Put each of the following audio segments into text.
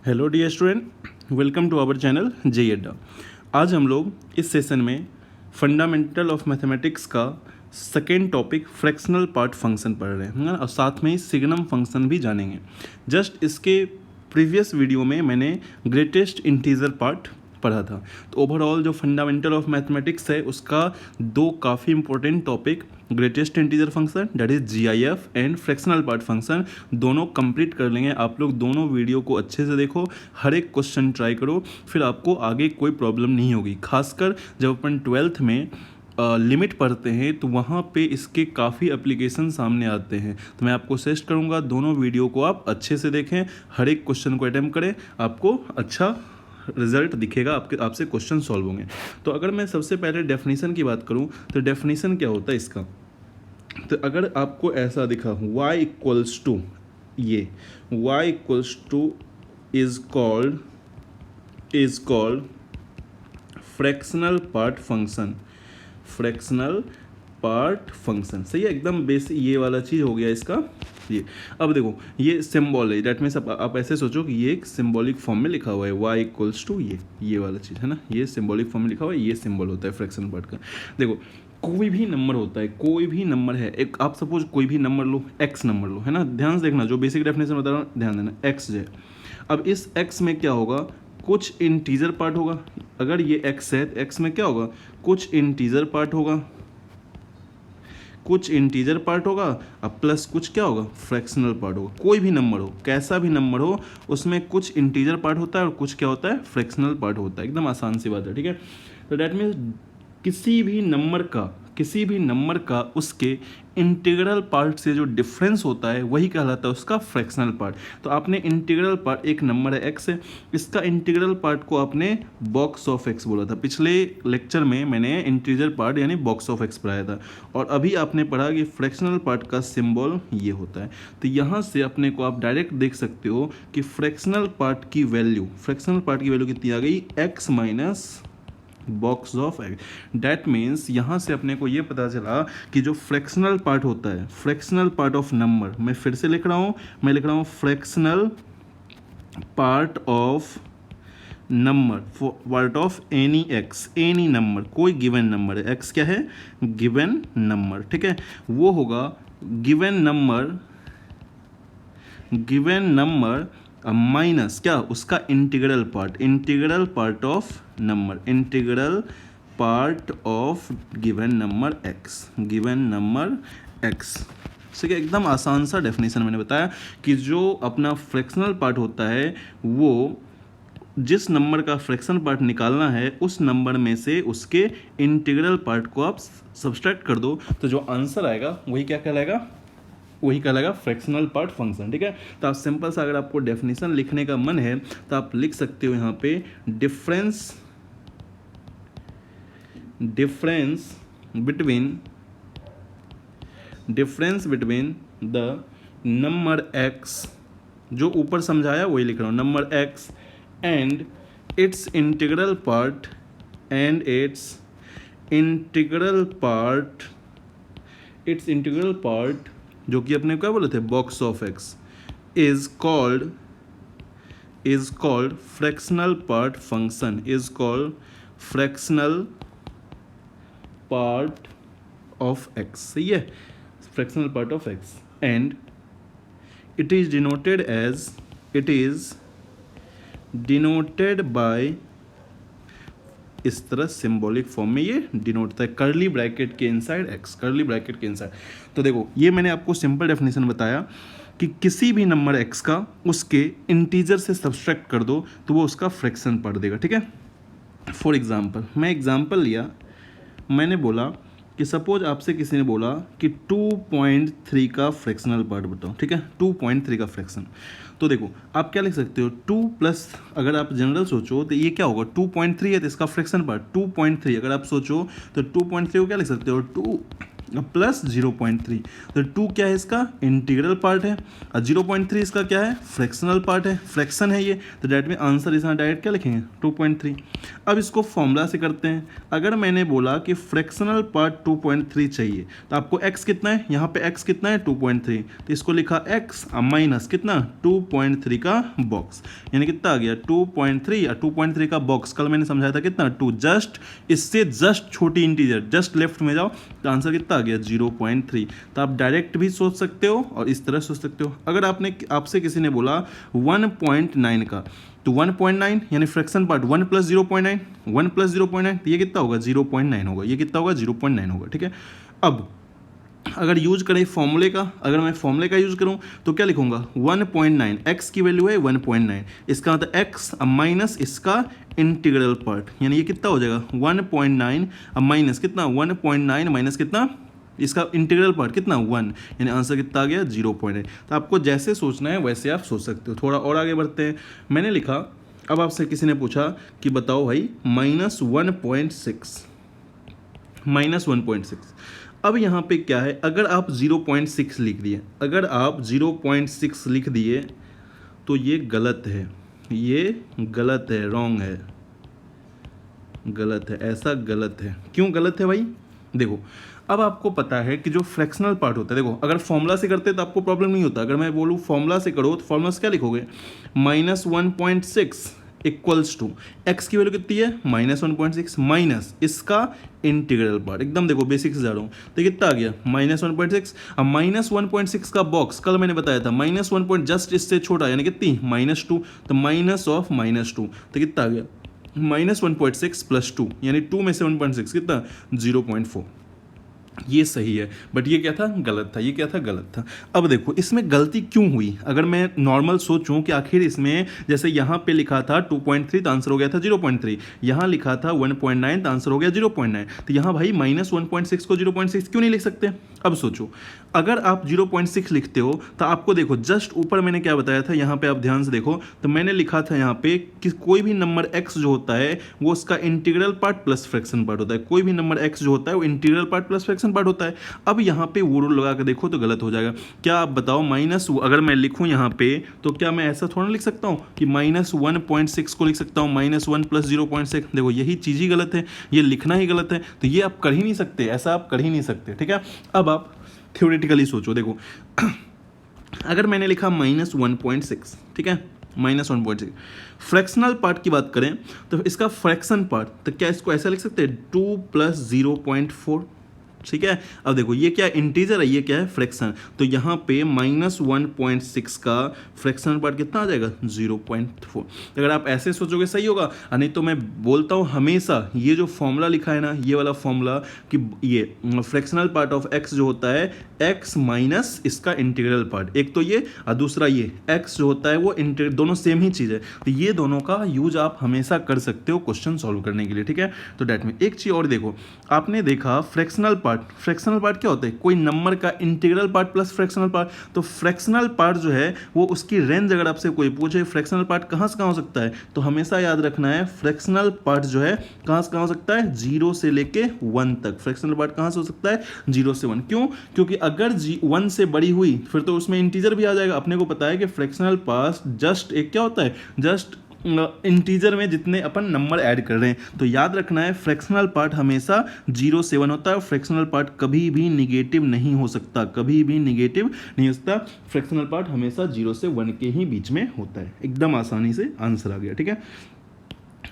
Hello dear student, welcome to our channel J Adda. आज हम लोग इस सेशन में फंडामेंटल ऑफ मैथमेटिक्स का second topic fractional part function पढ़ रहे हैं और साथ में ही सिग्नम फंक्शन भी जानेंगे। जस्ट इसके प्रीवियस वीडियो में मैंने ग्रेटेस्ट इंटीजर पार्ट पढ़ा था। तो ओवरऑल जो फंडामेंटल ऑफ मैथमेटिक्स है उसका दो काफ़ी important topic greatest integer function that is GIF and fractional part function दोनों कंप्लीट कर लेंगे। आप लोग दोनों वीडियो को अच्छे से देखो, हर एक क्वेश्चन ट्राई करो, फिर आपको आगे कोई प्रॉब्लम नहीं होगी। खासकर जब अपन 12th में लिमिट पढ़ते हैं तो वहाँ पे इसके काफ़ी एप्लीकेशन सामने आते हैं। तो मैं आपको सजेस्ट करूँगा दोनों वीडियो को आप अच्छे से देखें, हर एक क्वेश्चन को अटेम्प्ट करें, आपको अच्छा रिजल्ट दिखेगा, आपसे क्वेश्चन सॉल्व होंगे। तो अगर मैं सबसे पहले डेफिनेशन की बात करूं तो डेफिनेशन क्या होता है इसका। तो अगर आपको ऐसा दिखा y इक्वल्स टू ये y equals two is called fractional part function, fractional part function. सही है, एकदम बेसिक ये वाला चीज़ हो गया इसका। ये अब देखो ये सिंबल है, डैट मीन्स आप ऐसे सोचो कि ये एक सिंबॉलिक फॉर्म में लिखा हुआ है y इक्वल्स टू ये वाला चीज़ है ना, ये सिंबॉलिक फॉर्म में लिखा हुआ है, ये सिंबल होता है फ्रैक्शनल पार्ट का। देखो कोई भी नंबर होता है, कोई भी नंबर है, एक आप सपोज कोई भी नंबर लो, x नंबर लो, है ना, ध्यान से देखना, जो बेसिक डेफिनेशन बता रहा हूँ ध्यान देना, x है। अब इस x में क्या होगा, कुछ इंटीजर पार्ट होगा। अगर ये x है तो x में क्या होगा, कुछ इंटीजर पार्ट होगा, कुछ इंटीजर पार्ट होगा, अब प्लस कुछ क्या होगा, फ्रैक्शनल पार्ट होगा। कोई भी नंबर हो, कैसा भी नंबर हो, उसमें कुछ इंटीजर पार्ट होता है और कुछ क्या होता है, फ्रैक्शनल पार्ट होता है। एकदम आसान सी बात है, ठीक है। तो डैट मीन्स किसी भी नंबर का उसके इंटीग्रल पार्ट से जो डिफरेंस होता है वही कहलाता है उसका फ्रैक्शनल पार्ट। तो आपने इंटीग्रल पार्ट, एक नंबर है x है, इसका इंटीग्रल पार्ट को आपने बॉक्स ऑफ x बोला था। पिछले लेक्चर में मैंने इंटीजर पार्ट यानी बॉक्स ऑफ x पढ़ाया था, और अभी आपने पढ़ा कि फ्रैक्शनल पार्ट का सिंबल ये होता है। तो यहाँ से अपने को आप डायरेक्ट देख सकते हो कि फ्रैक्शनल पार्ट की वैल्यू कितनी आ गई, x minus box of x. That means यहाँ से अपने को ये पता चला कि जो फ्रैक्शनल पार्ट होता है, फ्रैक्शनल पार्ट ऑफ नंबर, मैं फिर से लिख रहा हूँ, fractional part of number, part of any x, any number, कोई गिवन नंबर है, एक्स क्या है, गिवन नंबर, ठीक है, वो होगा गिवन नंबर माइनस क्या, उसका integral part of number, integral part of given number x. ठीक है, एकदम आसान सा डेफिनेशन मैंने बताया कि जो अपना फ्रैक्शनल पार्ट होता है वो जिस नंबर का फ्रैक्शन पार्ट निकालना है उस नंबर में से उसके इंटीग्रल पार्ट को आप सब्सट्रैक्ट कर दो, तो जो आंसर आएगा वही क्या कहलाएगा, वही कहलाएगा फ्रैक्शनल पार्ट फंक्शन। ठीक है, तो आप सिंपल सा, अगर आपको डेफिनेशन लिखने का मन है तो आप लिख सकते हो यहाँ पे difference between the number x, जो ऊपर समझाया वही लिख रहा हूँ, number x and it's integral part जो कि अपने क्या बोले थे, box of x, is called fractional part function, is called fractional part of x. सही है, fractional part of x, and it is denoted by, इस तरह सिंबॉलिक फॉर्म में ये डिनोट होता है, कर्ली ब्रैकेट के इनसाइड एक्स, कर्ली ब्रैकेट के इनसाइड। तो देखो ये मैंने आपको सिंपल डेफिनेशन बताया कि किसी भी नंबर एक्स का उसके इंटीजर से सब्सट्रैक्ट कर दो तो वो उसका फ्रैक्शन पार्ट देगा। ठीक है, फॉर एग्जांपल, मैं एग्जांपल लिया, मैंने बोला कि सपोज आपसे किसी ने बोला कि 2.3 का फ्रैक्शनल पार्ट बताओ। ठीक है, 2.3 का फ्रैक्शन, तो देखो आप क्या लिख सकते हो, 2 प्लस, अगर आप जनरल सोचो तो ये क्या होगा, 2.3 है तो इसका फ्रैक्शन पार्ट 2.3, अगर आप सोचो तो 2.3 को क्या लिख सकते हो, 2 प्लस 0.3। तो 2 क्या है इसका इंटीग्रल पार्ट है और 0.3 इसका क्या है फ्रैक्शनल पार्ट है, फ्रैक्शन है ये। तो डेट में आंसर इसका डायरेक्ट क्या लिखेंगे 2.3। अब इसको फॉर्मूला से करते हैं। अगर मैंने बोला कि फ्रैक्शनल पार्ट 2.3 चाहिए तो आपको x कितना है, यहाँ पे x कितना है 2.3, तो इसको लिखा x माइनस कितना 2.3 का बॉक्स, यानी कितना आ गया 2.3 और 2.3 का बॉक्स कल मैंने समझाया था कितना 2, जस्ट इससे जस्ट छोटी इंटीजर जस्ट लेफ्ट में जाओ तो आंसर कितना आ गया 0.3। तो आप डायरेक्ट भी सोच सकते हो और इस तरह सोच सकते हो। अगर आपसे किसी ने बोला 1.9 का, तो 1.9 यानी फ्रैक्शन पार्ट 1 प्लस 0.9, 1 प्लस 0.9 तो ये कितना होगा 0.9 होगा, ये कितना होगा 0.9 होगा, ठीक है। अब अगर यूज करें फॉर्मूले का, अगर मैं फॉर्मूले का यूज करूं तो क्या लिखूंगा 1.9, x की वैल्यू है 1.9, इसका मतलब x माइनस इसका इंटीग्रल पार्ट, यानी ये कितना हो जाएगा 1.9 माइनस कितना 1.9 माइनस कितना इसका इंटीग्रल पार्ट कितना 1, यानी आंसर कितना आ गया 0.8। तो आपको जैसे सोचना है वैसे आप सोच सकते हो। थोड़ा और आगे बढ़ते हैं। मैंने लिखा, अब आपसे किसी ने पूछा कि बताओ भाई -1.6, अब यहाँ पे क्या है, अगर आप 0.6 लिख दिए, अगर आप 0.6 लिख दिए तो ये गलत है, ये गलत है, रॉन्ग है, गलत है, ऐसा गलत है। क्यों गलत है भाई, देखो अब आपको पता है कि जो फ्रैक्शनल पार्ट होता है, देखो अगर फॉर्मूला से करते तो आपको प्रॉब्लम नहीं होता। अगर मैं बोलूँ फॉर्मूला से करो तो फॉर्मूला से क्या लिखोगे -1.6 इक्वल्स टू एक्स की वैल्यू कितनी है -1.6 माइनस इसका इंटीग्रल पार्ट, एकदम देखो बेसिक से जा रहा हूँ, तो कितना आ गया -1.6। अब -1.6 का बॉक्स कल मैंने बताया था -1 जस्ट इससे छोटा यानी कितनी -2, तो माइनस ऑफ -2 तो कितना आ गया -1.6 प्लस 2, यानी 2 में से 1.6 कितना 0.4। ये सही है, बट ये क्या था गलत था, ये क्या था गलत था। अब देखो इसमें गलती क्यों हुई, अगर मैं नॉर्मल सोचूं कि आखिर इसमें जैसे यहाँ पे लिखा था 2.3 तो आंसर हो गया था 0.3, यहाँ लिखा था 1.9 तो आंसर हो गया 0.9, तो यहाँ भाई -1.6 को 0.6 क्यों नहीं लिख सकते। अब सोचो अगर आप 0.6 लिखते हो तो आपको देखो जस्ट ऊपर मैंने क्या बताया था, यहाँ पे आप ध्यान से देखो तो मैंने लिखा था यहाँ पे कि कोई भी नंबर x जो होता है वो उसका integral part plus fraction part होता है, कोई भी नंबर x जो होता है वो integral part plus fraction part होता है। अब यहाँ पे वो रूल लगा के देखो तो गलत हो जाएगा। क्या आप बताओ अगर मैं लिखूँ यहाँ पे तो क्या मैं ऐसा थोड़ा लिख सकता हूँ कि -1.6 को लिख सकता हूँ -1 प्लस 0.6, देखो यही चीज़ ही गलत है, ये लिखना ही गलत है, तो ये आप कर ही नहीं सकते, ऐसा आप कर ही नहीं सकते, ठीक है। अब आप थ्योरेटिकली सोचो, देखो अगर मैंने लिखा -1.6, ठीक है -1.6, फ्रैक्शनल पार्ट की बात करें तो इसका फ्रैक्शन पार्ट, तो क्या इसको ऐसा लिख सकते हैं 2 प्लस 0.4, ठीक है। अब देखो ये क्या इंटीजर है, ये क्या है फ्रैक्शन, तो यहाँ पे -1.6 का फ्रैक्शनल पार्ट कितना आ जाएगा 0.4। अगर आप ऐसे सोचोगे सही होगा, नहीं तो मैं बोलता हूँ हमेशा ये जो फॉर्मूला लिखा है ना, ये वाला फॉर्मूला कि ये फ्रैक्शनल पार्ट ऑफ x जो होता है x माइनस इसका इंटीग्रल पार्ट, एक तो ये और दूसरा ये x जो होता है वो दोनों सेम ही चीज़ है, तो ये दोनों का यूज आप हमेशा कर सकते हो क्वेश्चन सॉल्व करने के लिए, ठीक है। तो डेट में एक चीज़ और देखो, आपने देखा फ्रैक्शनल पार्ट क्या होता है, कोई नंबर का integral part plus fractional part, तो फ्रैक्शनल पार्ट जो है वो उसकी रेंज अगर आपसे कोई पूछे फ्रैक्शनल पार्ट कहाँ से कहाँ हो सकता है, तो हमेशा याद रखना है फ्रैक्शनल पार्ट जो है कहाँ से कहाँ हो सकता है 0 से लेके 1 तक। फ्रैक्शनल पार्ट कहाँ से हो सकता है 0 से 1, क्यों, क्योंकि अगर 1 से बड़ी हुई फिर तो उसमें इंटीजर भी आ जाएगा। अपने को पता है कि फ्रैक्शनल पार्ट जस्ट एक क्या होता है, जस्ट इंटीजर में जितने अपन नंबर ऐड कर रहे हैं, तो याद रखना है फ्रैक्शनल पार्ट हमेशा 0 से 1 होता है। फ्रैक्शनल पार्ट कभी भी निगेटिव नहीं हो सकता, कभी भी निगेटिव नहीं हो सकता। फ्रैक्शनल पार्ट हमेशा 0 से 1 के ही बीच में होता है। एकदम आसानी से आंसर आ गया, ठीक है।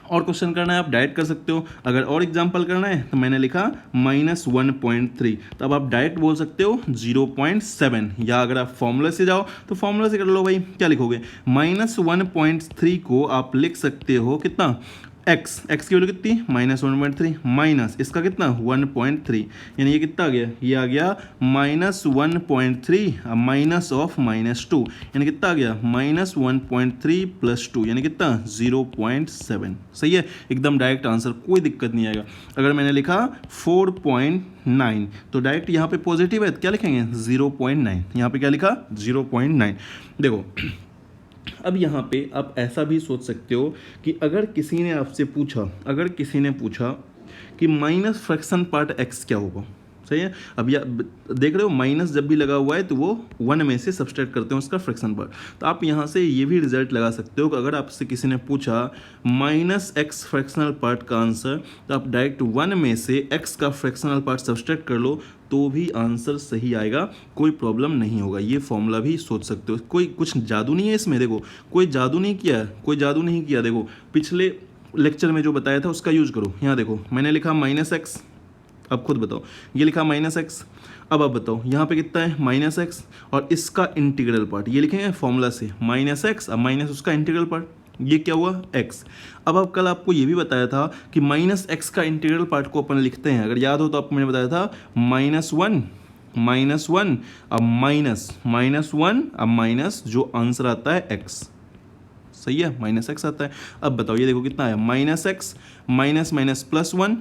और क्वेश्चन करना है आप डायरेक्ट कर सकते हो, अगर और एग्जांपल करना है तो मैंने लिखा -1.3, तो अब आप डायरेक्ट बोल सकते हो 0.7, या अगर आप फॉर्मूला से जाओ तो फॉर्मूला से कर लो भाई। क्या लिखोगे -1.3 को आप लिख सकते हो कितना x की वैल्यू कितनी -1.3 माइनस इसका कितना 1.3, यानी ये कितना आ गया, ये आ गया -1.3 माइनस ऑफ -2, यानी कितना आ गया -1.3 प्लस 2, यानी कितना 0.7। सही है, एकदम डायरेक्ट आंसर, कोई दिक्कत नहीं आएगा। अगर मैंने लिखा 4.9 तो डायरेक्ट यहाँ पे पॉजिटिव है तो क्या लिखेंगे 0.9, यहाँ पे क्या लिखा 0.9। देखो अब यहाँ पे आप ऐसा भी सोच सकते हो कि अगर किसी ने आपसे पूछा, अगर किसी ने पूछा कि माइनस फ्रैक्शन पार्ट x क्या होगा, सही है। अब या देख रहे हो माइनस जब भी लगा हुआ है तो वो 1 में से सब्सट्रैक्ट करते हैं उसका फ्रैक्शन पार्ट। तो आप यहाँ से ये भी रिजल्ट लगा सकते हो कि अगर आपसे किसी ने पूछा -x फ्रैक्शनल पार्ट का आंसर, तो आप डायरेक्ट 1 में से x का फ्रैक्शनल पार्ट सब्सट्रैक्ट कर लो तो भी आंसर सही आएगा, कोई प्रॉब्लम नहीं होगा। ये फॉर्मूला भी सोच सकते हो, कोई कुछ जादू नहीं है इसमें। देखो कोई जादू नहीं किया, कोई जादू नहीं किया। देखो पिछले लेक्चर में जो बताया था उसका यूज करो। यहाँ देखो मैंने लिखा -x, अब खुद बताओ, ये लिखा -x। अब आप बताओ यहाँ पे कितना है -x, और इसका इंटीग्रल पार्ट ये लिखेंगे फॉर्मूला से -x, अब माइनस उसका इंटीग्रल पार्ट, ये क्या हुआ x। अब कल आपको ये भी बताया था कि -x का इंटीग्रल पार्ट को अपन लिखते हैं, अगर याद हो तो आपको मैंने बताया था -1 अब -1 अब माइनस जो आंसर आता है x, सही है, -x आता है। अब बताओ ये देखो कितना है -x माइनस +1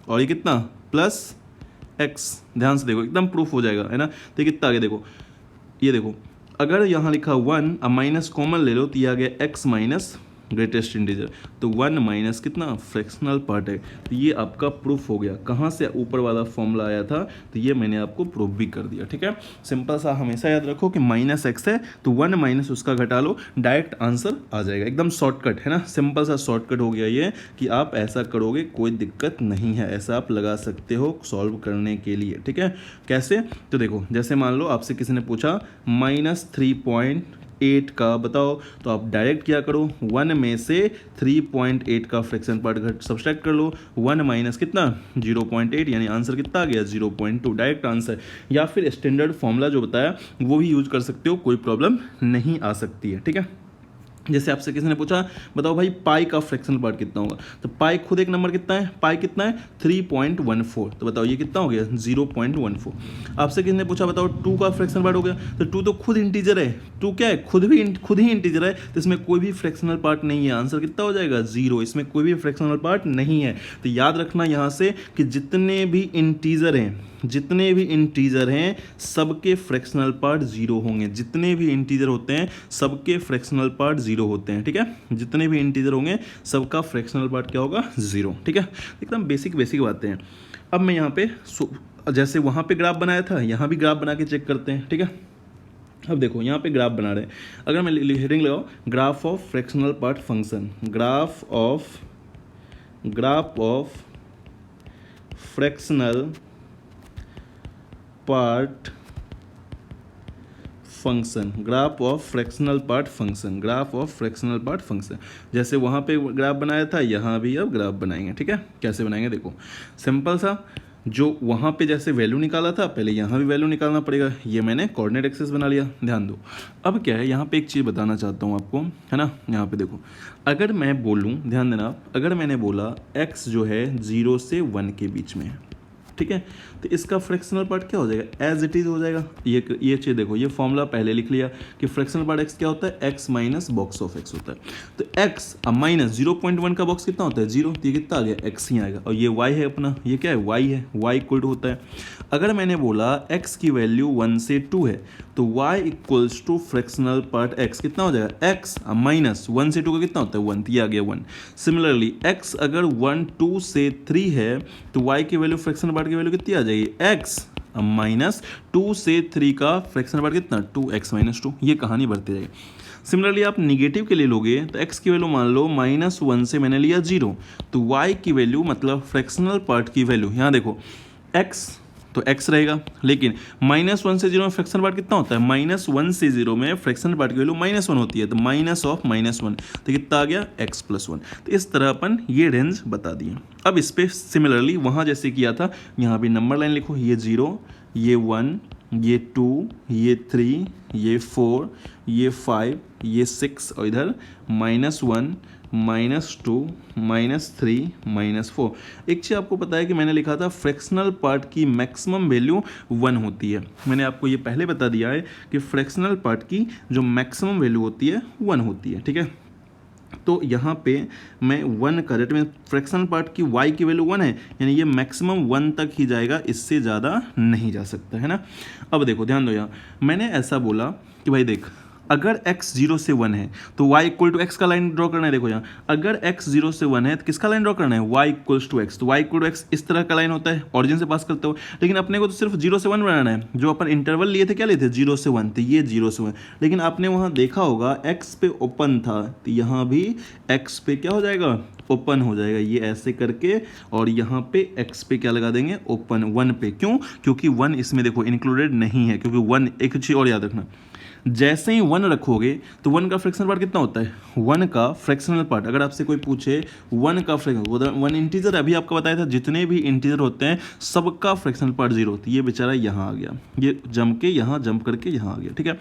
और ये कितना +x। ध्यान से देखो एकदम प्रूफ हो जाएगा, है ना। तो ये कितना आ गया देखो, ये देखो अगर यहाँ लिखा 1 अब माइनस कॉमन ले लो तो ये आ गया x माइनस ग्रेटेस्ट इंटीजर, तो 1 माइनस कितना फ्रैक्शनल पार्ट है। तो ये आपका प्रूफ हो गया। कहाँ से ऊपर वाला फॉर्मूला आया था, तो ये मैंने आपको प्रूफ भी कर दिया। ठीक है, सिंपल सा हमेशा याद रखो कि -x है तो 1 माइनस उसका घटा लो, डायरेक्ट आंसर आ जाएगा। एकदम शॉर्टकट है ना, सिंपल सा शॉर्टकट हो गया ये कि आप ऐसा करोगे कोई दिक्कत नहीं है, ऐसा आप लगा सकते हो सॉल्व करने के लिए। ठीक है, कैसे, तो देखो जैसे मान लो आपसे किसी ने पूछा -3.8 का बताओ, तो आप डायरेक्ट क्या करो 1 में से 3.8 का फ्रैक्शन पार्ट घट सब्सट्रैक्ट कर लो, 1 माइनस कितना 0.8, यानी आंसर कितना आ गया 0.2, डायरेक्ट आंसर। या फिर स्टैंडर्ड फॉर्मूला जो बताया वो भी यूज कर सकते हो, कोई प्रॉब्लम नहीं आ सकती है। ठीक है, जैसे आपसे किसी ने पूछा बताओ भाई पाई का फ्रैक्शनल पार्ट कितना होगा, तो पाई खुद एक नंबर कितना है, पाई कितना है 3.14, तो बताओ ये कितना हो गया 0.14। आपसे किसी ने पूछा बताओ 2 का फ्रैक्शनल पार्ट हो गया, तो 2 तो खुद इंटीजर है, 2 क्या है खुद ही इंटीजर है, तो इसमें कोई भी फ्रैक्शनल पार्ट नहीं है, आंसर कितना हो जाएगा 0, इसमें कोई भी फ्रैक्शनल पार्ट नहीं है। तो याद रखना यहाँ से कि जितने भी इंटीजर हैं सबके फ्रैक्शनल पार्ट 0 होंगे, जितने भी इंटीजर होते हैं सबके फ्रैक्शनल पार्ट 0 होते हैं। ठीक है, जितने भी इंटीजर होंगे सबका फ्रैक्शनल पार्ट क्या होगा 0। ठीक है, एकदम बेसिक बातें हैं। अब मैं यहाँ पे जैसे वहाँ पे ग्राफ बनाया था यहाँ भी ग्राफ बना के चेक करते हैं। ठीक है, अब देखो यहाँ पे ग्राफ बना रहे हैं, अगर मैं हेडिंग लगाओ graph of fractional part function, graph of fractional part function, graph of fractional part function, graph of fractional part function, जैसे वहाँ पे ग्राफ बनाया था यहाँ भी अब ग्राफ बनाएंगे। ठीक है, कैसे बनाएंगे देखो, सिंपल सा, जो वहाँ पे जैसे वैल्यू निकाला था पहले यहाँ भी वैल्यू निकालना पड़ेगा। ये मैंने कोऑर्डिनेट एक्सिस बना लिया, ध्यान दो। अब क्या है यहाँ पे एक चीज़ बताना चाहता हूँ आपको, है ना, यहाँ पे देखो अगर मैं बोलूँ, ध्यान देना आप, अगर मैंने बोला x जो है 0 से 1 के बीच में है, ठीक है, तो इसका फ्रैक्शनल पार्ट क्या हो जाएगा एज इट इज हो जाएगा। ये चीज़ देखो, ये फॉर्मूला पहले लिख लिया कि फ्रैक्शनल पार्ट x क्या होता है, x minus box of x होता है। तो x अब माइनस 0.1 का बॉक्स कितना होता है 0, तो ये कितना आ गया x ही आएगा, और ये y है अपना, ये क्या है y है, y इक्वल टू होता है। अगर मैंने बोला x की वैल्यू 1 से 2 है तो y equals to fractional part x कितना हो जाएगा x माइनस 1 से 2 का कितना होता है 1, तो ये आ गया 1। सिमिलरली x अगर 1 2 से 3 है तो y की वैल्यू फ्रैक्शनल पार्ट की वैल्यू कितनी आ जाएगी x माइनस 2 से 3 का फ्रैक्शनल पार्ट कितना 2x माइनस 2, ये कहानी बढ़ती जाएगी। सिमिलरली आप निगेटिव के लिए लोगे तो x की वैल्यू मान लो -1 से मैंने लिया 0, तो y की वैल्यू मतलब फ्रैक्शनल पार्ट की वैल्यू, यहाँ देखो x तो x रहेगा, लेकिन -1 से 0 में फ्रैक्शनल पार्ट कितना होता है, -1 से 0 में फ्रैक्शनल पार्ट की वैल्यू -1 होती है, तो माइनस ऑफ -1, तो कितना आ गया x + 1। तो इस तरह अपन ये रेंज बता दिए। अब इस पर सिमिलरली वहाँ जैसे किया था यहाँ भी नंबर लाइन लिखो, ये 0, ये 1, ये 2, ये 3, ये 4, ये 5, ये 6, और इधर -1, -2, -3, -4। एक चीज़ आपको पता है कि मैंने लिखा था फ्रैक्शनल पार्ट की मैक्सिमम वैल्यू 1 होती है। मैंने आपको ये पहले बता दिया है कि फ्रैक्शनल पार्ट की जो मैक्सिमम वैल्यू होती है 1 होती है। ठीक है, तो यहाँ पे मैं 1 का रेट में फ्रैक्शनल पार्ट की y की वैल्यू 1 है, यानी ये मैक्सिमम 1 तक ही जाएगा, इससे ज़्यादा नहीं जा सकता, है ना। अब देखो ध्यान दो, यहाँ मैंने ऐसा बोला कि भाई देख अगर x 0 से 1 है तो y इक्वल टू एक्स का लाइन ड्रॉ करना है। देखो यहाँ अगर x 0 से 1 है तो किसका लाइन ड्रॉ करना है, y इक्वल्स टू एक्स। तो y इक्वल टू एक्स इस तरह का लाइन होता है, ऑरिजिन से पास करते हो। लेकिन अपने को तो सिर्फ 0 से 1 बनाना है। जो अपन इंटरवल लिए थे क्या लिए थे, 0 से 1, तो ये 0 से 1। लेकिन आपने वहाँ देखा होगा x पे ओपन था, तो यहाँ भी x पे क्या हो जाएगा, ओपन हो जाएगा। ये ऐसे करके और यहाँ पे x पे क्या लगा देंगे, ओपन 1 पे। क्यों, क्योंकि 1 इसमें देखो इंक्लूडेड नहीं है, क्योंकि 1 एक चीज़ और याद रखना, जैसे ही 1 रखोगे तो 1 का फ्रैक्शनल पार्ट कितना होता है, 1 का फ्रैक्शनल पार्ट। अगर आपसे कोई पूछे 1 का फ्रैक्शनल, 1 इंटीजर, अभी आपको बताया था जितने भी इंटीजर होते हैं सबका फ्रैक्शनल पार्ट 0 होती है। ये बेचारा यहाँ आ गया, ये जंप के यहाँ जंप करके यहाँ आ गया, ठीक है।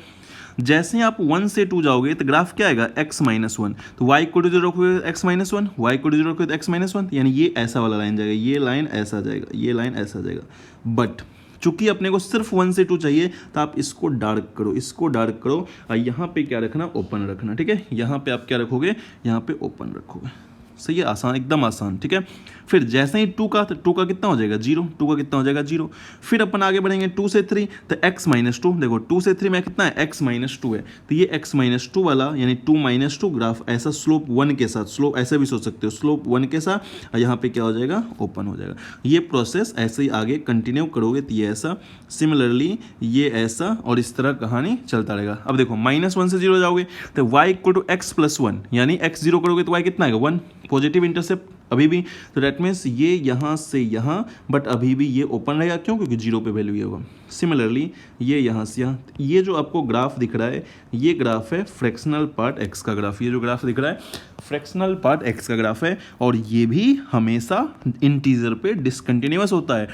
जैसे ही आप 1 से 2 जाओगे तो ग्राफ क्या आएगा, x माइनस 1। तो y इक्वल टू 0 रखोगे x minus 1, y equal to 0 रखोगे x माइनस 1, यानी ये ऐसा वाला लाइन जाएगा, ये लाइन ऐसा जाएगा, ये लाइन ऐसा जाएगा। बट चूंकि अपने को सिर्फ 1 से 2 चाहिए तो आप इसको डार्क करो, इसको डार्क करो और यहाँ पे क्या रखना, ओपन रखना, ठीक है। यहाँ पे आप क्या रखोगे, यहाँ पे ओपन रखोगे। सही है, आसान, एकदम आसान, ठीक है। फिर जैसे ही 2 का कितना हो जाएगा 0, 2 का कितना हो जाएगा 0। फिर अपन आगे बढ़ेंगे 2 से 3, तो x माइनस 2, देखो 2 से 3 में कितना है, x माइनस 2 है। तो ये x माइनस 2 वाला यानी 2 माइनस 2 ग्राफ ऐसा स्लोप 1 के साथ, स्लोप ऐसे भी सोच सकते हो, स्लोप 1 के साथ, और यहाँ पे क्या हो जाएगा, ओपन हो जाएगा। ये प्रोसेस ऐसे ही आगे कंटिन्यू करोगे तो ये ऐसा, सिमिलरली ये ऐसा, और इस तरह कहानी चलता रहेगा। अब देखो -1 से 0 जाओगे तो y equal to x plus 1, यानी x 0 करोगे तो y कितना आएगा 1, पॉजिटिव इंटरसेप्ट अभी भी। तो दैट मीन्स ये यहाँ से यहाँ, बट अभी भी ये ओपन रहेगा। क्यों, क्योंकि 0 पे वैल्यू ये होगा। सिमिलरली ये यहाँ से यहाँ, ये जो आपको ग्राफ दिख रहा है ये ग्राफ है फ्रैक्शनल पार्ट x का ग्राफ। ये जो ग्राफ दिख रहा है फ्रैक्शनल पार्ट x का ग्राफ है, और ये भी हमेशा इंटीजर पे डिसकंटिन्यूअस होता है।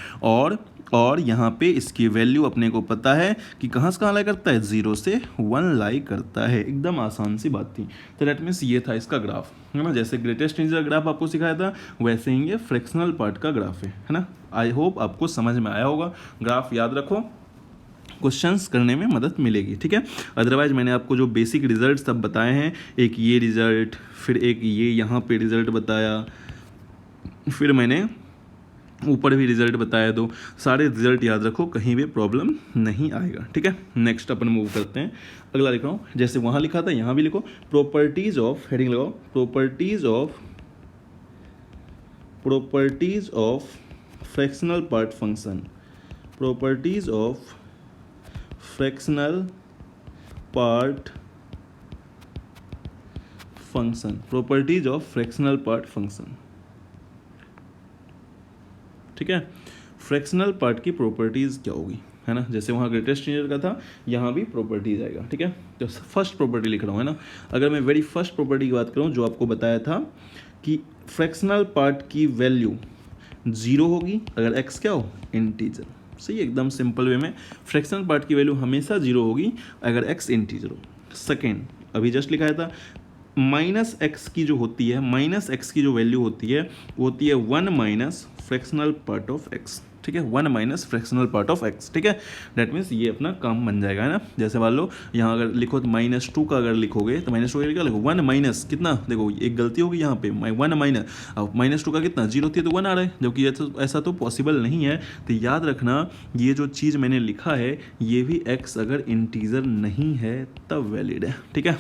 और यहाँ पे इसकी वैल्यू अपने को पता है कि कहाँ से कहाँ लाई करता है, 0 से 1 लाई करता है। एकदम आसान सी बात थी। तो दैट मीन्स ये था इसका ग्राफ, है ना। जैसे ग्रेटेस्ट इंटीजर ग्राफ आपको सिखाया था वैसे ही ये फ्रैक्शनल पार्ट का ग्राफ है ना। आई होप आपको समझ में आया होगा। ग्राफ याद रखो, क्वेश्चंस करने में मदद मिलेगी, ठीक है। अदरवाइज मैंने आपको जो बेसिक रिजल्ट सब बताए हैं, एक ये रिजल्ट, फिर एक ये यहाँ पे रिजल्ट बताया, फिर मैंने ऊपर भी रिजल्ट बताया, दो सारे रिजल्ट याद रखो, कहीं भी प्रॉब्लम नहीं आएगा, ठीक है। नेक्स्ट अपन मूव करते हैं, अगला लिख रहा हूँ। जैसे वहाँ लिखा था यहाँ भी लिखो, प्रॉपर्टीज ऑफ, हेडिंग लगाओ, properties of fractional part function, properties of fractional part function, properties of fractional part function, ठीक है। फ्रैक्शनल पार्ट की प्रॉपर्टीज़ क्या होगी, है ना। जैसे वहाँ ग्रेटेस्ट इंटीजर का था, यहाँ भी प्रॉपर्टीज आएगा, ठीक है। तो फर्स्ट प्रॉपर्टी लिख रहा हूँ, है ना। अगर मैं वेरी फर्स्ट प्रॉपर्टी की बात करूँ, जो आपको बताया था कि फ्रैक्शनल पार्ट की वैल्यू 0 होगी अगर x क्या हो, इंटीजर। सही, एकदम सिंपल वे में फ्रैक्शनल पार्ट की वैल्यू हमेशा 0 होगी अगर x इंटीजर हो। सेकेंड, अभी जस्ट लिखाया था, -x की जो होती है, -x की जो वैल्यू होती है वो होती है 1 minus fractional part of x, ठीक है। 1 minus fractional part of x, ठीक है। दैट मीन्स ये अपना काम बन जाएगा, है ना। जैसे मान लो यहाँ अगर लिखो तो -2 का अगर लिखोगे तो -2 का लिखो 1 माइनस कितना, देखो एक गलती होगी यहाँ पे, 1 माइनस, अब -2 का कितना 0 थी तो 1 आ रहा है, जबकि ऐसा तो पॉसिबल नहीं है। तो याद रखना ये जो चीज़ मैंने लिखा है ये भी x अगर इंटीजर नहीं है तब वैलिड है, ठीक है।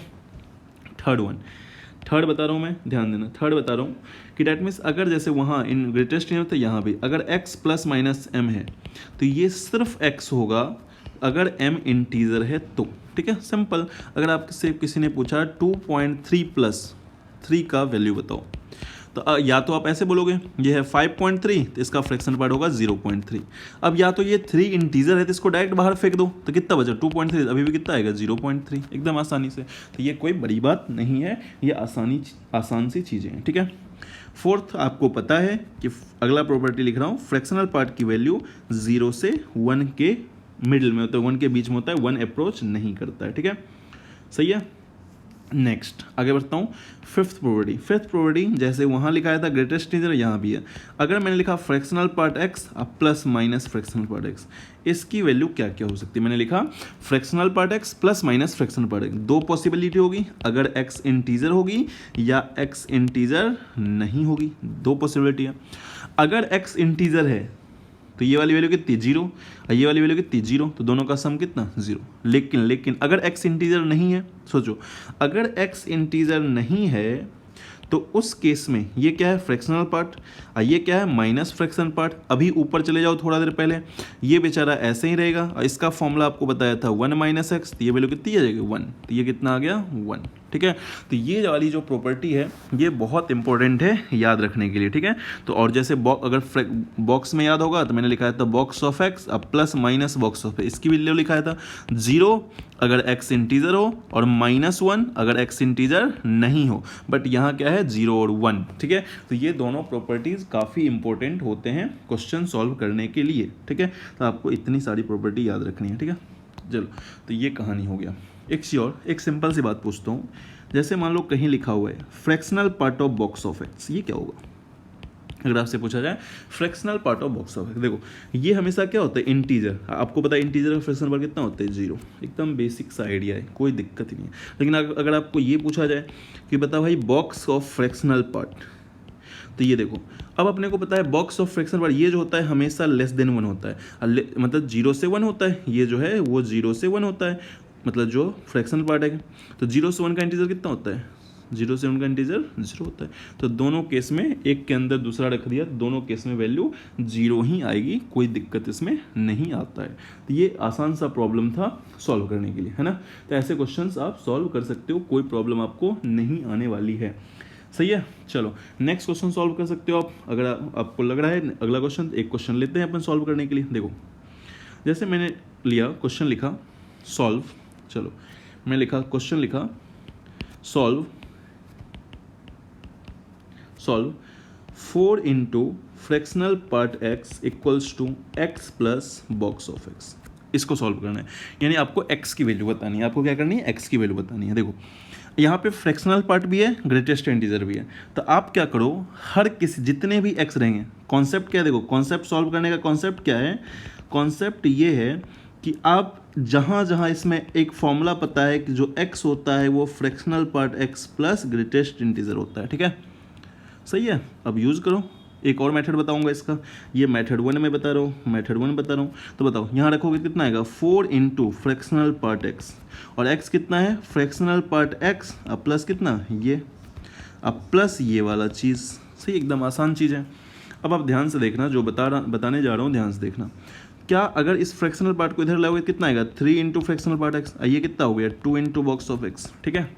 थर्ड बता रहा हूँ मैं, ध्यान देना, थर्ड बता रहा हूँ कि डैट मीन्स अगर जैसे वहाँ इन ग्रेटेस्ट इंटीजर तो यहाँ भी अगर x प्लस माइनस m है तो ये सिर्फ x होगा अगर m इंटीजर है तो, ठीक है। सिंपल, अगर आपसे किसी ने पूछा 2.3 प्लस 3 का वैल्यू बताओ, तो या तो आप ऐसे बोलोगे ये है 5.3 तो इसका फ्रैक्शन पार्ट होगा 0.3। अब या तो ये 3 इंटीजर है तो इसको डायरेक्ट बाहर फेंक दो, तो कितना बचा 2.3, अभी भी कितना आएगा 0.3, एकदम आसानी से। तो ये कोई बड़ी बात नहीं है, ये आसान सी चीज़ें हैं, ठीक है। फोर्थ, आपको पता है कि अगला प्रॉपर्टी लिख रहा हूँ, फ्रैक्शनल पार्ट की वैल्यू 0 से 1 के मिडिल में होता है, 1 के बीच में होता है, 1 अप्रोच नहीं करता है, ठीक है। सही है। नेक्स्ट आगे बढ़ता हूँ, फिफ्थ प्रॉपर्टी जैसे वहाँ लिखा था ग्रेटेस्ट इंटीजर, यहाँ भी है। अगर मैंने लिखा फ्रैक्शनल पार्ट x अब plus minus fractional part x, इसकी वैल्यू क्या क्या हो सकती है। मैंने लिखा fractional part x plus minus fractional part x, दो पॉसिबिलिटी होगी, अगर x इंटीजर होगी या x इंटीजर नहीं होगी, दो पॉसिबिलिटी है। अगर x इंटीजर है तो ये वाली वैल्यू कितनी, 0, और ये वाली वैल्यू कितनी, 0, तो दोनों का सम कितना, 0। लेकिन अगर x इंटीजर नहीं है, सोचो अगर x इंटीजर नहीं है तो उस केस में ये क्या है, फ्रैक्शनल पार्ट, और ये क्या है, माइनस फ्रैक्शन पार्ट। अभी ऊपर चले जाओ थोड़ा देर पहले, ये बेचारा ऐसे ही रहेगा, और इसका फॉर्मूला आपको बताया था 1 माइनस एक्स, तो ये वैल्यू कितनी आ जाएगी, 1, तो ये कितना आ गया, 1। ठीक है, तो ये वाली जो प्रॉपर्टी है ये बहुत इंपॉर्टेंट है याद रखने के लिए। ठीक है, तो और जैसे अगर बॉक्स में याद होगा तो मैंने लिखा था बॉक्स ऑफ एक्स अब प्लस माइनस बॉक्स ऑफ, इसकी वैल्यू लिखा था 0 अगर x इंटीजर हो और -1 अगर x इंटीजर नहीं हो, बट यहाँ क्या है, 0 और 1। ठीक है, तो ये दोनों प्रॉपर्टीज़ काफ़ी इंपॉर्टेंट होते हैं क्वेश्चन सॉल्व करने के लिए। ठीक है, तो आपको इतनी सारी प्रॉपर्टी याद रखनी है। ठीक है, चलो तो ये कहानी हो गया। एक सिंपल सी बात पूछता हूँ, जैसे मान लो कहीं लिखा हुआ है fractional part of box of x, ये क्या होगा अगर आपसे पूछा जाए fractional part of box of x. देखो ये हमेशा क्या होता है, इंटीजर, आपको पता है इंटीजर का फ्रैक्शनल पार्ट कितना होता है, 0, एकदम बेसिक सा आइडिया है, कोई दिक्कत ही नहीं है। लेकिन अगर आपको ये पूछा जाए कि बता भाई बॉक्स ऑफ फ्रैक्शनल पार्ट, तो ये देखो अब अपने को पता है बॉक्स ऑफ फ्रैक्शनल पार्ट ये जो होता है हमेशा लेस देन 1 होता है, मतलब 0 से 1 होता है, ये जो है वो 0 से 1 होता है, मतलब जो फ्रैक्शनल पार्ट है। तो 0 से 1 का इंटीजर कितना होता है, 0 से 1 का इंटीजर 0 होता है। तो दोनों केस में एक के अंदर दूसरा रख दिया, दोनों केस में वैल्यू 0 ही आएगी, कोई दिक्कत इसमें नहीं आता है। तो ये आसान सा प्रॉब्लम था सॉल्व करने के लिए, है ना। तो ऐसे क्वेश्चंस आप सॉल्व कर सकते हो, कोई प्रॉब्लम आपको नहीं आने वाली है। सही है, चलो नेक्स्ट क्वेश्चन सॉल्व कर सकते हो आप। अगर आपको लग रहा है अगला क्वेश्चन, एक क्वेश्चन लेते हैं अपन सॉल्व करने के लिए। देखो जैसे मैंने लिया क्वेश्चन लिखा सॉल्व, चलो मैं लिखा क्वेश्चन लिखा solve 4 into fractional part x equals to x plus box of x। इसको सॉल्व करना है, यानी आपको x की वैल्यू बतानी है। आपको क्या करनी है, x की वैल्यू बतानी है। देखो यहाँ पे फ्रैक्शनल पार्ट भी है, ग्रेटेस्ट इंटीजर भी है, तो आप क्या करो, हर किसी जितने भी x रहेंगे, कॉन्सेप्ट क्या है, देखो कॉन्सेप्ट सॉल्व करने का कॉन्सेप्ट क्या है, कॉन्सेप्ट ये है कि आप जहाँ जहाँ इसमें एक फॉर्मूला पता है कि जो x होता है वो fractional part x plus greatest integer होता है। ठीक है, सही है, अब यूज़ करो। एक और मेथड बताऊंगा इसका, ये मेथड 1 में बता रहा हूँ, तो बताओ यहाँ रखोगे कितना आएगा, 4 इंटू फ्रैक्शनल पार्ट x, और x कितना है, फ्रैक्शनल पार्ट x, अब प्लस कितना, ये, अब प्लस ये वाला चीज़। सही, एकदम आसान चीज़ है। अब आप ध्यान से देखना, जो बताने जा रहा हूँ ध्यान से देखना। क्या अगर इस फ्रैक्शनल पार्ट को इधर लाओगे कितना आएगा, 3 इंटू फ्रैक्शनल पार्ट x, ये कितना हो गया, 2 इंटू बॉक्स ऑफ x। ठीक है,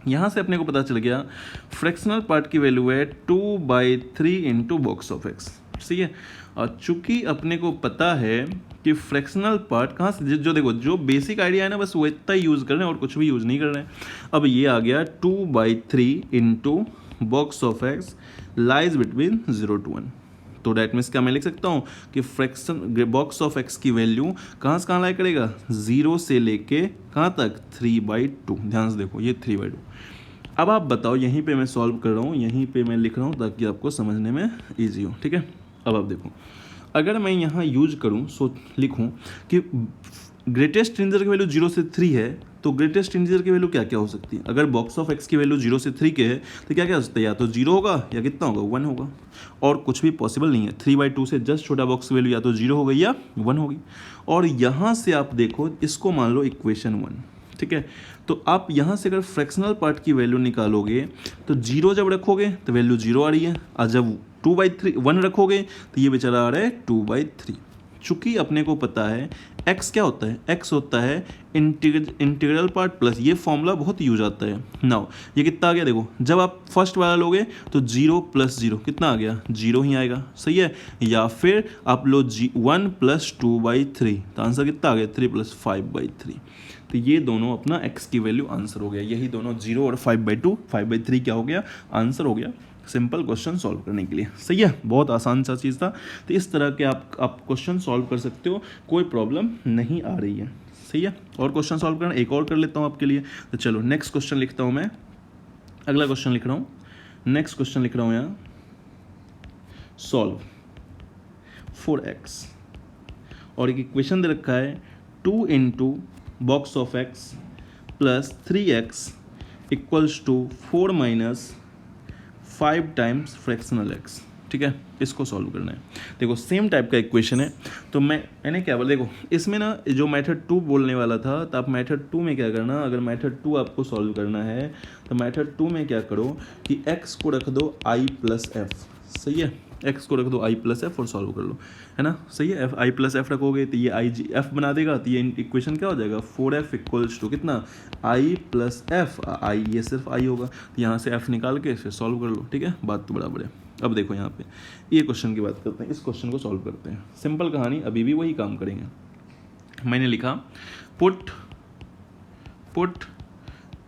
यहाँ से अपने को पता चल गया फ्रैक्शनल पार्ट की वैल्यू है 2/3 इंटू बॉक्स ऑफ एक्स। सही है, और चूंकि अपने को पता है कि फ्रैक्शनल पार्ट कहाँ से, जो देखो जो बेसिक आइडिया है ना, बस वो इतना ही यूज़ कर रहे हैं और कुछ भी यूज़ नहीं कर रहे हैं। अब ये आ गया 2/3 into box of x lies between 0 to 1। तो डैट मीन्स क्या मैं लिख सकता हूँ कि फ्रैक्शन बॉक्स ऑफ एक्स की वैल्यू कहाँ से कहाँ लाया करेगा, 0 से लेके कहाँ तक, 3/2। ध्यान से देखो ये 3/2। अब आप बताओ, यहीं पे मैं सॉल्व कर रहा हूँ, यहीं पे मैं लिख रहा हूँ ताकि आपको समझने में ईजी हो। ठीक है, अब आप देखो, अगर मैं यहाँ यूज करूँ, लिखूँ कि ग्रेटेस्ट इंटीजर की वैल्यू 0 से 3 है, तो ग्रेटेस्ट इंटीजर की वैल्यू क्या क्या हो सकती है। अगर बॉक्स ऑफ एक्स की वैल्यू 0 से 3 के है तो क्या क्या हो सकता है, या तो 0 होगा या कितना होगा, 1 होगा, और कुछ भी पॉसिबल नहीं है। 3/2 से जस्ट छोटा बॉक्स की वैल्यू या तो 0 हो गई या 1 होगी। और यहाँ से आप देखो, इसको मान लो इक्वेशन 1। ठीक है, तो आप यहाँ से अगर फ्रैक्शनल पार्ट की वैल्यू निकालोगे तो 0 जब रखोगे तो वैल्यू 0 आ रही है, और जब 1 रखोगे तो ये बेचारा आ रहा है 2/3। चूँकि अपने को पता है x क्या होता है, x होता है इंटीग्रल पार्ट प्लस, ये फॉर्मूला बहुत यूज आता है। नाउ ये कितना आ गया, देखो जब आप फर्स्ट वाला लोगे तो 0 + 0 कितना आ गया, 0 ही आएगा। सही है, या फिर आप लो 1 + 2/3, तो आंसर कितना आ गया, 3 + 5/3। तो ये दोनों अपना x की वैल्यू आंसर हो गया, यही दोनों 0 और 5/2, 5/3 क्या हो गया, आंसर हो गया सिंपल क्वेश्चन सॉल्व करने के लिए। सही है, बहुत आसान सा चीज़ था। तो इस तरह के आप क्वेश्चन सॉल्व कर सकते हो, कोई प्रॉब्लम नहीं आ रही है। सही है, और क्वेश्चन सॉल्व करना एक और कर लेता हूँ आपके लिए। तो चलो नेक्स्ट क्वेश्चन लिखता हूँ मैं, अगला क्वेश्चन लिख रहा हूँ, नेक्स्ट क्वेश्चन लिख रहा हूँ यहाँ, सॉल्व 4x, और एक इक्वेशन दे रखा है 2 into box of x plus 3x equals to 4 - 5 times fractional x। ठीक है, इसको सॉल्व करना है। देखो सेम टाइप का इक्वेशन है, तो मैंने क्या बोला, देखो इसमें ना जो मेथड 2 बोलने वाला था, तो आप मेथड 2 में क्या करना, अगर मेथड 2 आपको सॉल्व करना है तो मेथड 2 में क्या करो कि x को रख दो i प्लस एफ, सही है, x को रख दो i प्लस एफ और सॉल्व कर लो, है ना, सही है। i प्लस एफ रखोगे तो ये f बना देगा, तो ये इक्वेशन क्या हो जाएगा 4f इक्वल्स टू कितना i प्लस एफ, i ये सिर्फ i होगा, तो यहाँ से f निकाल के फिर सॉल्व कर लो, ठीक है, बात तो बराबर है। अब देखो यहाँ पे ये क्वेश्चन की बात करते हैं, इस क्वेश्चन को सॉल्व करते हैं। सिंपल कहानी, अभी भी वही काम करेंगे। मैंने लिखा put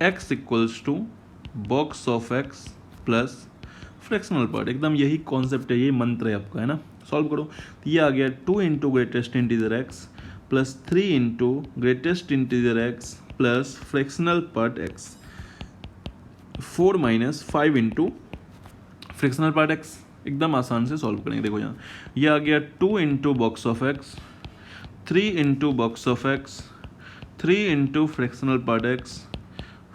x equals to box of x plus fractional part, एकदम यही कॉन्सेप्ट है, ये मंत्र है आपका, है ना। सॉल्व करो तो ये आ गया 2 into greatest integer x plus 3 into greatest integer x plus fractional part x, 4 minus 5 into fractional part x, एकदम आसान से सॉल्व करेंगे। देखो यहाँ ये आ गया 2 into box of x, 3 into box of x, 3 into fractional part x,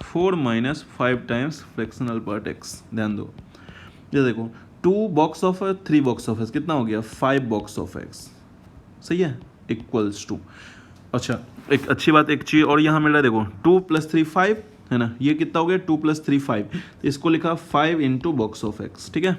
4 minus 5 times fractional part x। ध्यान दो, ये देखो 2 box of 3 box of x कितना हो गया 5 बॉक्स ऑफ x, सही है, इक्वल्स टू, अच्छा एक अच्छी बात, एक चीज़ और यहाँ मिल रहा है, देखो 2 प्लस 3 5 है ना, ये कितना हो गया 2 प्लस 3 5, तो इसको लिखा 5 इंटू बॉक्स ऑफ x, ठीक है,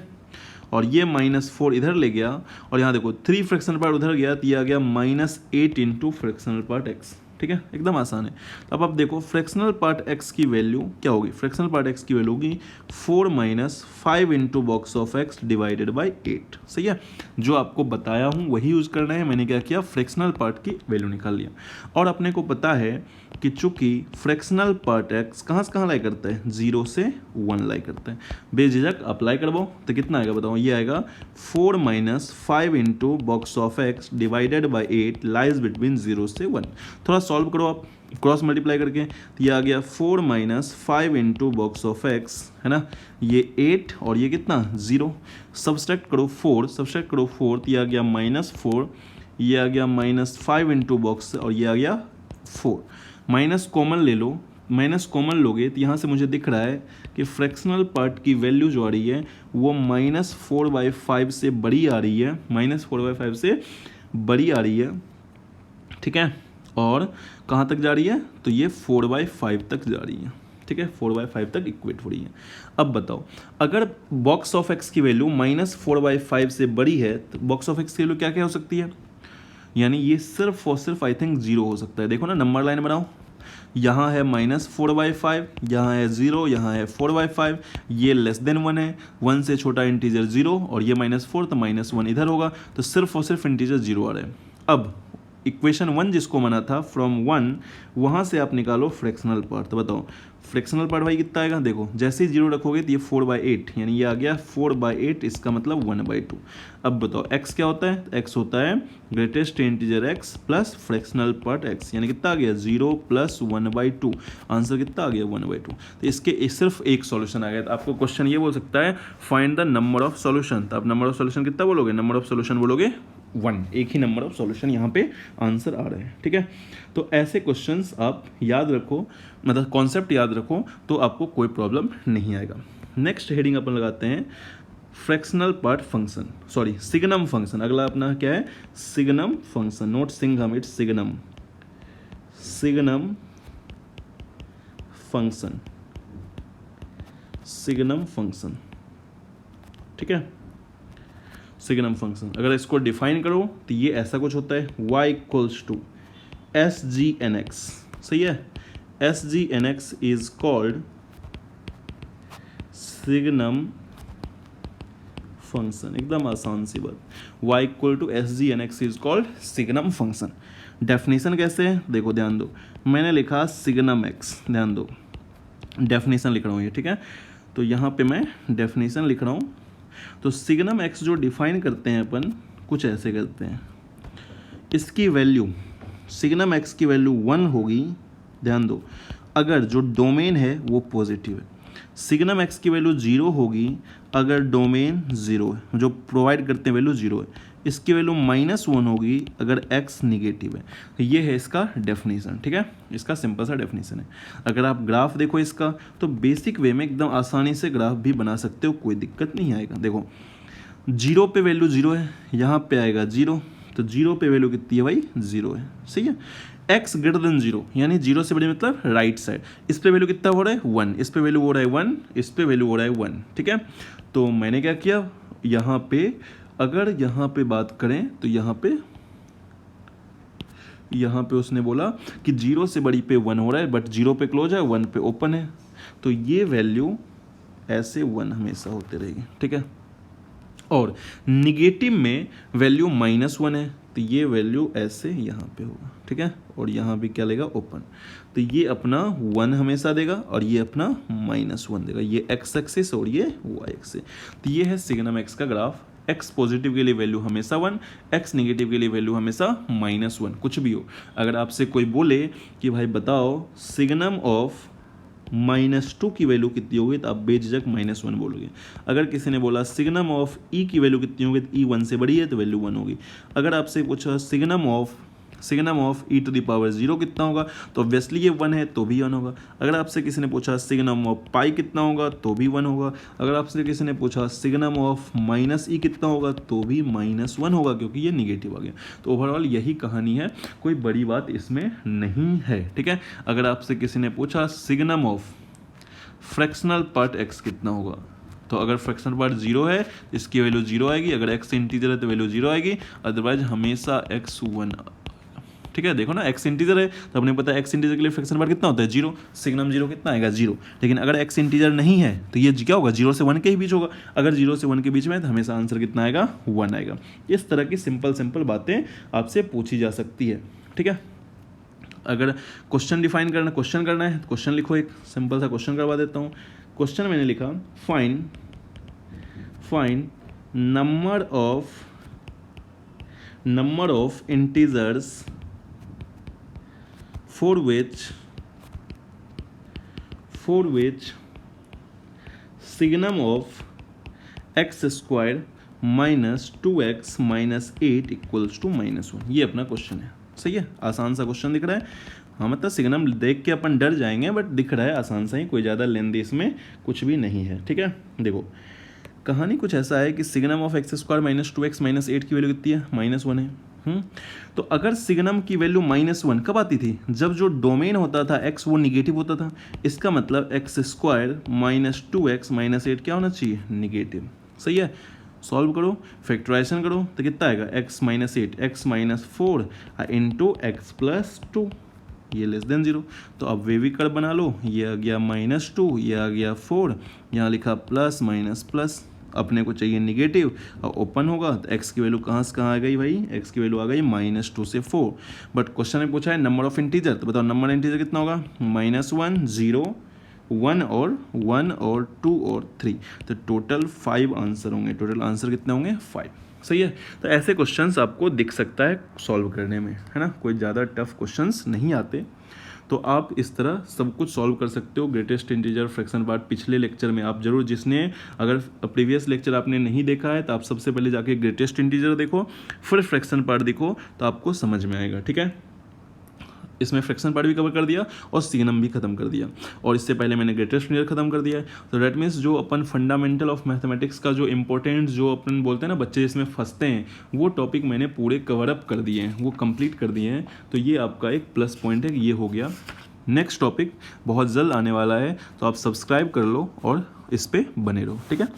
और ये -4 इधर ले गया, और यहाँ देखो 3 फ्रैक्शनल पार्ट उधर गया, तो ये आ गया -8 इंटू फ्रैक्शनल पार्ट x, ठीक है, एकदम आसान है। अब आप देखो फ्रैक्शनल पार्ट x की वैल्यू क्या होगी, फ्रैक्शनल पार्ट x की वैल्यू होगी 4 minus 5 into box of x divided by 8, सही है, जो आपको बताया हूँ वही यूज़ करना है। मैंने क्या किया, फ्रैक्शनल पार्ट की वैल्यू निकाल लिया, और अपने को पता है कि चूंकि फ्रैक्शनल पार्ट x कहाँ से कहाँ लाई करता है, 0 से 1 लाई करता है, बेझिझक अप्लाई करवाओ तो कितना आएगा बताओ, ये आएगा 4 minus 5 into box of x divided by 8 lies between 0 से 1। थोड़ा सॉल्व करो आप क्रॉस मल्टीप्लाई करके, तो ये आ गया 4 minus 5 into box of x, है ना, ये 8 और ये कितना 0, सब्सट्रैक्ट करो 4, सब्सट्रैक्ट करो 4, तो ये आ गया -4, ये आ गया -5 इंटू बॉक्स, और ये आ गया 4, माइनस कॉमन ले लो, माइनस कॉमन लोगे तो यहाँ से मुझे दिख रहा है कि फ्रैक्शनल पार्ट की वैल्यू जो आ रही है वो -4/5 से बड़ी आ रही है, -4/5 से बड़ी आ रही है, ठीक है, और कहाँ तक जा रही है, तो ये 4/5 तक जा रही है, ठीक है, 4/5 तक इक्वेट हो रही है। अब बताओ अगर बॉक्स ऑफ x की वैल्यू -4/5 से बड़ी है तो बॉक्स ऑफ x की वैल्यू क्या क्या हो सकती है, यानी ये सिर्फ और सिर्फ आई थिंक 0 हो सकता है। देखो ना नंबर लाइन बनाओ, यहाँ है -4/5, यहाँ है 0, यहाँ है 4/5, ये लेस देन 1 है, 1 से छोटा इंटीजर 0, और ये -4 तो -1 इधर होगा, तो सिर्फ और सिर्फ इंटीजर 0 आ रहे हैं। अब इक्वेशन 1 जिसको माना था फ्रॉम 1, वहाँ से आप निकालो फ्रैक्शनल पार्ट, तो बताओ फ्रैक्शनल पार्ट भाई कितना आएगा, देखो जैसे ही 0 रखोगे तो ये 4/8, यानी ये आ गया 4/8, इसका मतलब 1/2। अब बताओ x क्या होता है, x होता है greatest integer x plus fractional part x, यानी कितना आ गया 0 प्लस 1/2, आंसर कितना आ गया 1/2। तो इसके सिर्फ एक सॉल्यूशन आ गया, तो आपको क्वेश्चन ये बोल सकता है find the number of solution, तो आप नंबर ऑफ सॉल्यूशन कितना बोलोगे, नंबर ऑफ सॉल्यूशन बोलोगे 1, एक ही नंबर ऑफ सॉल्यूशन यहाँ पे आंसर आ रहे हैं, ठीक है। तो ऐसे क्वेश्चंस आप याद रखो, मतलब कॉन्सेप्ट याद रखो, तो आपको कोई प्रॉब्लम नहीं आएगा। नेक्स्ट हेडिंग अपन लगाते हैं fractional part function, sorry signum function, अगला अपना क्या है signum function, note Singham, it's signum, signum function, signum function, ठीक है, सिग्नम फंक्शन। अगर इसको डिफाइन करो तो ये ऐसा कुछ होता है, y इक्वल्स टू SGNX, सही है, SGNX is called signum function, एकदम आसान सी बात, y equal to SGNX is called signum function. Definition कैसे है, देखो ध्यान दो, मैंने लिखा सिग्नम x, ध्यान दो डेफिनेशन लिख रहा हूँ ये, ठीक है, तो यहाँ पे मैं डेफिनेशन लिख रहा हूँ। तो सिग्नम x जो डिफाइन करते हैं अपन कुछ ऐसे करते हैं, इसकी वैल्यू सिग्नम x की वैल्यू 1 होगी, ध्यान दो, अगर जो डोमेन है वो पॉजिटिव है, सिग्नम x की वैल्यू 0 होगी अगर डोमेन 0 है, जो प्रोवाइड करते हैं वैल्यू 0 है, इसकी वैल्यू -1 होगी अगर x निगेटिव है। तो ये है इसका डेफिनेशन, ठीक है, इसका सिंपल सा डेफिनेशन है। अगर आप ग्राफ देखो इसका, तो बेसिक वे में एकदम आसानी से ग्राफ भी बना सकते हो, कोई दिक्कत नहीं आएगा। देखो जीरो पे वैल्यू जीरो है, यहाँ पे आएगा जीरो, तो जीरो पे वैल्यू कितनी है भाई, जीरो है, सही है। एक्स ग्रेटर देन जीरो, यानी जीरो से बड़ी मतलब राइट साइड, इस पे वैल्यू कितना हो रहा है, वन, इस पे वैल्यू हो रहा है वन, इस पे वैल्यू हो रहा है वन, ठीक है। तो मैंने क्या किया, यहाँ पे अगर यहाँ पे बात करें तो यहाँ पे उसने बोला कि जीरो से बड़ी पे वन हो रहा है, बट जीरो पे क्लोज है, वन पे ओपन है, तो ये वैल्यू ऐसे वन हमेशा होते रहेगी, ठीक है। और निगेटिव में वैल्यू माइनस वन है, तो ये वैल्यू ऐसे यहाँ पे होगा, ठीक है। और यहाँ भी क्या लेगा, ओपन, तो ये अपना वन हमेशा देगा और ये अपना माइनस वन देगा, ये एक्स एक्सिस और ये वाई एक्सिस। तो ये है सिग्नम एक्स का ग्राफ। एक्स पॉजिटिव के लिए वैल्यू हमेशा वन, एक्स नेगेटिव के लिए वैल्यू हमेशा माइनस वन, कुछ भी हो। अगर आपसे कोई बोले कि भाई बताओ सिग्नम ऑफ -2 की वैल्यू कितनी होगी, तो आप बेझिझक -1 बोलोगे। अगर किसी ने बोला सिग्नम ऑफ ई की वैल्यू कितनी होगी, तो ई 1 से बड़ी है तो वैल्यू 1 होगी। अगर आपसे पूछा signum of e to the power 0 कितना होगा, तो ऑब्वियसली ये 1 है तो भी 1 होगा। अगर आपसे किसी ने पूछा सिग्नम ऑफ पाई कितना होगा, तो भी 1 होगा। अगर आपसे किसी ने पूछा सिग्नम ऑफ -e कितना होगा, तो भी -1 होगा, क्योंकि ये निगेटिव आ गया। तो ओवरऑल यही कहानी है, कोई बड़ी बात इसमें नहीं है, ठीक है। अगर आपसे किसी ने पूछा signum of fractional part x कितना होगा, तो अगर फ्रैक्शनल पार्ट 0 है, इसकी वैल्यू 0 आएगी। अगर x इंटीजर है तो वैल्यू 0 आएगी, अदरवाइज हमेशा x 1, ठीक है। देखो ना, x इंटीजर है तो अपने पता है x इंटीजर के लिए फ्रैक्शनल पार्ट कितना होता है, 0, सिग्नम 0 कितना आएगा, 0। लेकिन अगर x इंटीजर नहीं है तो ये क्या होगा, 0 से 1 के ही बीच होगा। अगर 0 से 1 के बीच में है तो हमेशा आंसर कितना आएगा, 1 आएगा। इस तरह की सिंपल बातें आपसे पूछी जा सकती है, ठीक है। अगर क्वेश्चन डिफाइन करना, क्वेश्चन करना है तो क्वेश्चन लिखो, एक सिंपल सा क्वेश्चन करवा देता हूँ। क्वेश्चन मैंने लिखा, find number of integers for which signum of x square minus 2x minus 8 equals to -1। ये अपना क्वेश्चन है, सही है। आसान सा क्वेश्चन दिख रहा है, हाँ, मतलब सिग्नम देख के अपन डर जाएंगे, बट दिख रहा है आसान सा ही, कोई ज़्यादा लेंदी इसमें कुछ भी नहीं है, ठीक है। देखो कहानी कुछ ऐसा है कि signum of x square -2x - 8 की वैल्यू कितनी है, -1 है। तो अगर सिग्नम की वैल्यू -1 कब आती थी, जब जो डोमेन होता था x वो निगेटिव होता था। इसका मतलब एक्स स्क्वायर -2x - 8 क्या होना चाहिए, निगेटिव, सही है। सॉल्व करो, फैक्टराइजेशन करो, तो कितना आएगा, x - 8 x - 4 इंटू x + 2, ये <0। तो अब वेवी कर्व बना लो, ये आ गया -2, ये आ गया 4, यहाँ लिखा प्लस माइनस प्लस, अपने को चाहिए निगेटिव और ओपन होगा, तो x की वैल्यू कहाँ से कहाँ आ गई भाई, x की वैल्यू आ गई -2 से 4। बट क्वेश्चन में पूछा है नंबर ऑफ इंटीजर, तो बताओ नंबर इंटीजर कितना होगा, -1 0 1 और 2 और 3, तो टोटल 5 आंसर होंगे। टोटल आंसर कितने होंगे, 5, सही है। तो ऐसे क्वेश्चंस आपको दिख सकता है सॉल्व करने में, है ना, कोई ज़्यादा टफ क्वेश्चंस नहीं आते। तो आप इस तरह सब कुछ सॉल्व कर सकते हो। ग्रेटेस्ट इंटीजर फ्रैक्शन पार्ट पिछले लेक्चर में आप जरूर, जिसने अगर प्रीवियस लेक्चर आपने नहीं देखा है तो आप सबसे पहले जाके ग्रेटेस्ट इंटीजर देखो, फिर फ्रैक्शन पार्ट देखो, तो आपको समझ में आएगा, ठीक है। इसमें फ्रैक्शन पार्ट भी कवर कर दिया और सिग्नम भी खत्म कर दिया, और इससे पहले मैंने ग्रेटेस्ट इंटीजर खत्म कर दिया है। तो दैट मीन्स जो अपन फंडामेंटल ऑफ मैथमेटिक्स का जो इंपॉर्टेंट, जो अपन बोलते हैं ना बच्चे इसमें फंसते हैं, वो टॉपिक मैंने पूरे कवर अप कर दिए हैं, वो कंप्लीट कर दिए हैं। तो ये आपका एक प्लस पॉइंट है, ये हो गया। नेक्स्ट टॉपिक बहुत जल्द आने वाला है, तो आप सब्सक्राइब कर लो और इस पर बने रहो, ठीक है।